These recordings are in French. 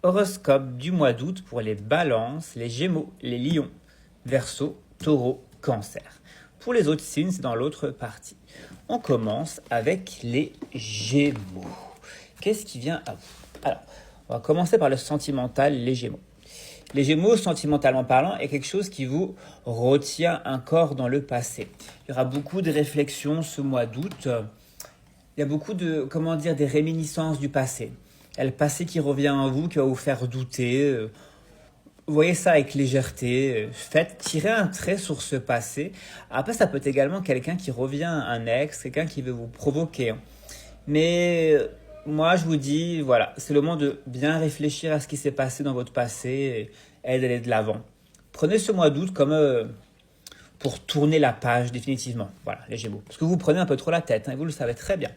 Horoscope du mois d'août pour les balances, les gémeaux, les lions, verseau, taureau, cancer. Pour les autres signes, c'est dans l'autre partie. On commence avec les gémeaux. Qu'est-ce qui vient à vous? Alors, on va commencer par le sentimental, les gémeaux. Les gémeaux, sentimentalement parlant, est quelque chose qui vous retient encore dans le passé. Il y aura beaucoup de réflexions ce mois d'août. Il y a beaucoup de, des réminiscences du passé. Il y a le passé qui revient à vous, qui va vous faire douter. Vous voyez ça avec légèreté. Faites tirer un trait sur ce passé. Après, ça peut être également quelqu'un qui revient, un ex, quelqu'un qui veut vous provoquer. Mais moi, je vous dis, voilà, c'est le moment de bien réfléchir à ce qui s'est passé dans votre passé et d'aller de l'avant. Prenez ce mois d'août comme pour tourner la page définitivement. Voilà, les Gémeaux. Parce que vous prenez un peu trop la tête, hein, et vous le savez très bien.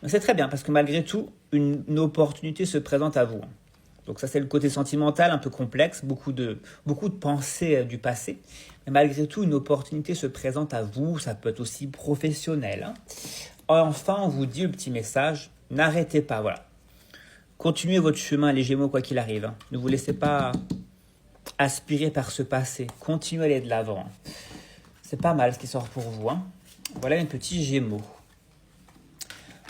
C'est très bien parce que malgré tout, une opportunité se présente à vous. Donc ça, c'est le côté sentimental un peu complexe, beaucoup de pensées du passé. Mais malgré tout, une opportunité se présente à vous. Ça peut être aussi professionnel. Hein. Enfin, on vous dit le petit message, n'arrêtez pas, voilà. Continuez votre chemin, les Gémeaux, quoi qu'il arrive. Hein. Ne vous laissez pas aspirer par ce passé. Continuez à aller de l'avant. Hein. C'est pas mal ce qui sort pour vous. Hein. Voilà un petit Gémeaux.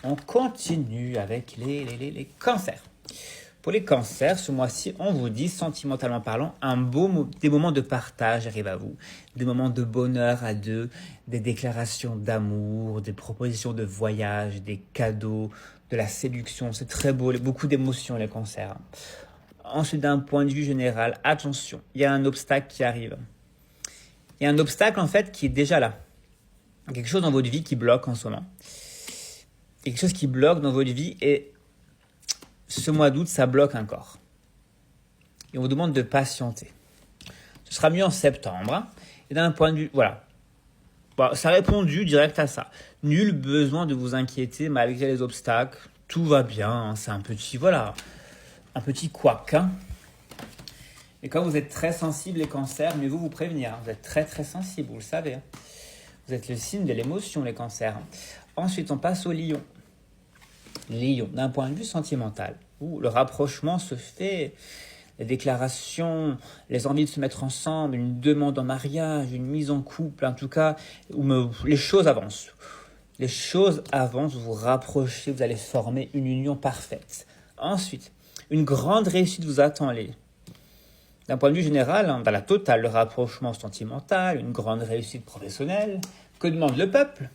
On continue avec les cancers. Pour les cancers, ce mois-ci, on vous dit, sentimentalement parlant, des moments de partage arrivent à vous. Des moments de bonheur à deux, des déclarations d'amour, des propositions de voyage, des cadeaux, de la séduction. C'est très beau, beaucoup d'émotions, les cancers. Ensuite, d'un point de vue général, attention, il y a un obstacle qui arrive. Il y a un obstacle, en fait, qui est déjà là. Quelque chose dans votre vie qui bloque en ce moment. Quelque chose qui bloque dans votre vie et ce mois d'août, ça bloque encore. Et on vous demande de patienter. Ce sera mieux en septembre. Hein. Et d'un point de vue, voilà. Bon, ça a répondu direct à ça. Nul besoin de vous inquiéter malgré les obstacles. Tout va bien. Hein. C'est un petit couac. Hein. Et comme vous êtes très sensible les cancers, mieux vous prévenir. Hein. Vous êtes très très sensible, vous le savez. Hein. Vous êtes le signe de l'émotion, les cancers. Hein. Ensuite, on passe au lion. Lion, d'un point de vue sentimental, où le rapprochement se fait, les déclarations, les envies de se mettre ensemble, une demande en mariage, une mise en couple, en tout cas, les choses avancent. Les choses avancent, vous vous rapprochez, vous allez former une union parfaite. Ensuite, une grande réussite vous attend. D'un point de vue général, hein, la totale, le rapprochement sentimental, une grande réussite professionnelle. Que demande le peuple ?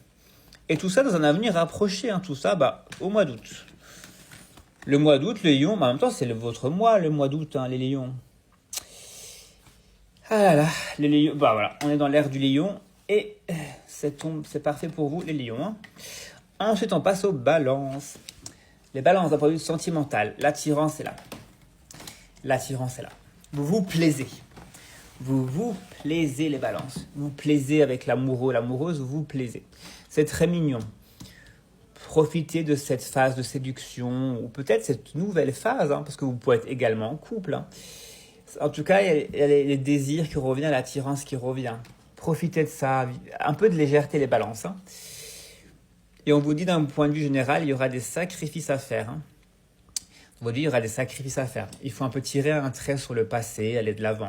Et tout ça dans un avenir rapproché, hein, tout ça au mois d'août. Le mois d'août, les lions, en même temps, c'est votre mois, le mois d'août, hein, les lions. Ah là là, les lions, voilà, on est dans l'ère du lion et c'est parfait pour vous, les lions. Hein. Ensuite, on passe aux balances. Les balances d'un point de vue sentimental, l'attirance est là. L'attirance est là. Vous vous plaisez. Vous vous plaisez, les balances. Vous plaisez avec l'amoureux, l'amoureuse, vous vous plaisez. C'est très mignon. Profitez de cette phase de séduction, ou peut-être cette nouvelle phase, hein, parce que vous pouvez être également en couple. Hein. En tout cas, il y a les désirs qui reviennent, l'attirance qui revient. Profitez de ça, un peu de légèreté, les balances. Hein. Et on vous dit d'un point de vue général, il y aura des sacrifices à faire. Hein. On vous dit, il y aura des sacrifices à faire. Il faut un peu tirer un trait sur le passé, aller de l'avant.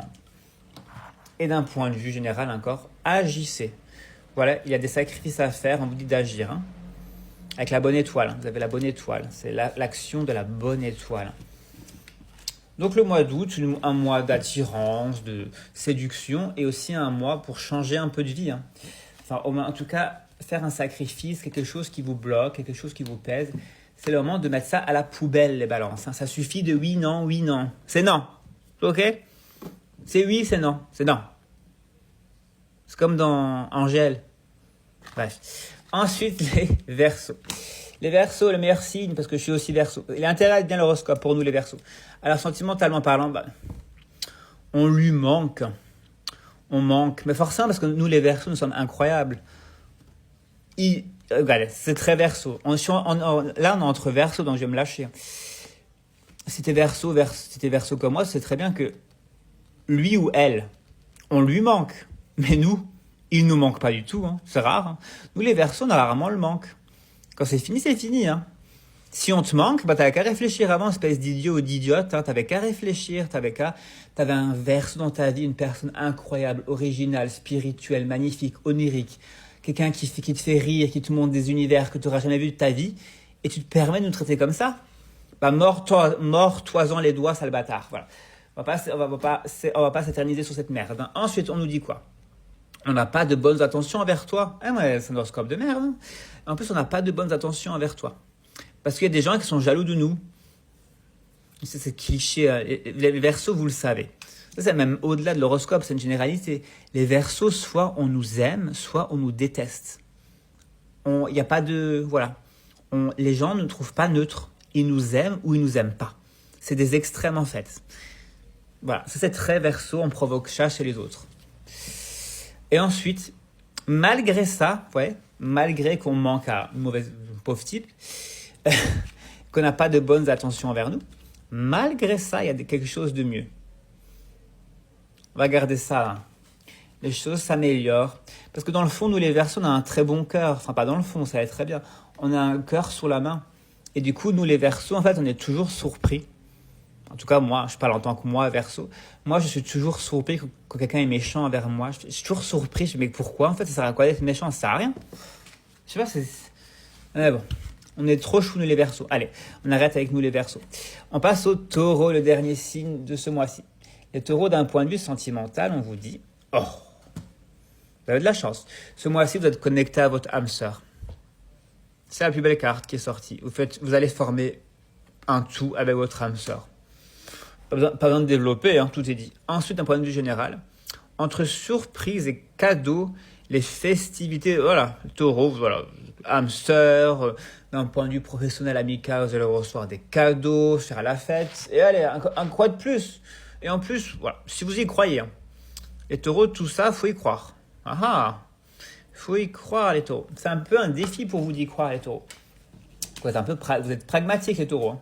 Et d'un point de vue général encore, agissez. Voilà, il y a des sacrifices à faire, on vous dit d'agir. Hein. Avec la bonne étoile, hein. Vous avez la bonne étoile. C'est l'action de la bonne étoile. Donc le mois d'août, un mois d'attirance, de séduction, et aussi un mois pour changer un peu de vie. Hein. Enfin, en tout cas, faire un sacrifice, quelque chose qui vous bloque, quelque chose qui vous pèse. C'est le moment de mettre ça à la poubelle, les balances. Hein. Ça suffit de oui, non, oui, non. C'est non. Ok ? C'est oui, c'est non. C'est non. C'est comme dans Angèle. Bref. Ensuite, les Verseaux. Les Verseaux, le meilleur signe, parce que je suis aussi Verseau. Il a intérêt à être bien l'horoscope pour nous, les Verseaux. Alors, sentimentalement parlant, on lui manque. On manque. Mais forcément, parce que nous, les Verseaux, nous sommes incroyables. Regardez, c'est très Verseau. Là, on est entre Verseaux, donc je vais me lâcher. Si t'es Verseau comme moi, c'est très bien que lui ou elle, on lui manque. Mais nous, il ne nous manque pas du tout. Hein. C'est rare. Hein. Nous, les Verseaux, on a rarement le manque. Quand c'est fini, c'est fini. Hein. Si on te manque, bah, t'avais qu'à réfléchir avant, espèce d'idiot ou d'idiote, hein, t'avais qu'à réfléchir, t'avais un verso dans ta vie, une personne incroyable, originale, spirituelle, magnifique, onirique, quelqu'un qui te fait rire, qui te montre des univers que tu n'auras jamais vu de ta vie, et tu te permets de nous traiter comme ça? Bah, mords-toi-en les doigts, sale bâtard, voilà. On va pas s'éterniser sur cette merde, hein. Ensuite, on nous dit quoi? On n'a pas de bonnes intentions envers toi. Ah ouais, c'est un horoscope de merde, hein. En plus, on n'a pas de bonnes intentions envers toi. Parce qu'il y a des gens qui sont jaloux de nous. C'est cliché. Les Verseaux, vous le savez. Ça, c'est même au-delà de l'horoscope, c'est une généralité. Les Verseaux, soit on nous aime, soit on nous déteste. Il n'y a pas de... Voilà. Les gens ne nous trouvent pas neutres. Ils nous aiment ou ils nous aiment pas. C'est des extrêmes, en fait. Voilà. Ça, c'est très Verseau. On provoque ça chez les autres. Et ensuite, malgré ça, malgré qu'on manque à un pauvre type, qu'on n'a pas de bonnes attentions envers nous, malgré ça, il y a quelque chose de mieux. On va garder ça, hein. Les choses s'améliorent. Parce que dans le fond, nous les Verseaux, on a un très bon cœur. Enfin, pas dans le fond, ça va très bien. On a un cœur sur la main. Et du coup, nous les Verseaux, en fait, on est toujours surpris. En tout cas, moi, je parle en tant que moi, Verseau. Moi, je suis toujours surpris quand quelqu'un est méchant envers moi. Je suis toujours surpris. Je me dis, mais pourquoi? En fait, ça sert à quoi d'être méchant? Ça sert à rien. Je sais pas, Mais bon. On est trop chou, nous les Verseaux. Allez, on arrête avec nous les Verseaux. On passe au Taureau, le dernier signe de ce mois-ci. Les Taureaux, d'un point de vue sentimental, on vous dit, oh, vous avez de la chance. Ce mois-ci, vous êtes connecté à votre âme sœur. C'est la plus belle carte qui est sortie. Vous allez former un tout avec votre âme sœur. Pas besoin de développer, hein, tout est dit. Ensuite, d'un point de vue général, entre surprise et cadeaux, les festivités, voilà, Taureau, voilà, âme sœur, d'un point de vue professionnel, amical, vous allez recevoir des cadeaux, faire la fête, et allez, un quoi de plus. Et en plus, voilà, si vous y croyez, hein, les Taureaux, tout ça, faut y croire. Faut y croire, les Taureaux. C'est un peu un défi pour vous d'y croire, les Taureaux. Vous êtes pragmatiques, les Taureaux, hein.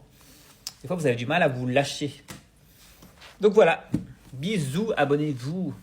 Des fois, vous avez du mal à vous lâcher. Donc voilà, bisous, abonnez-vous.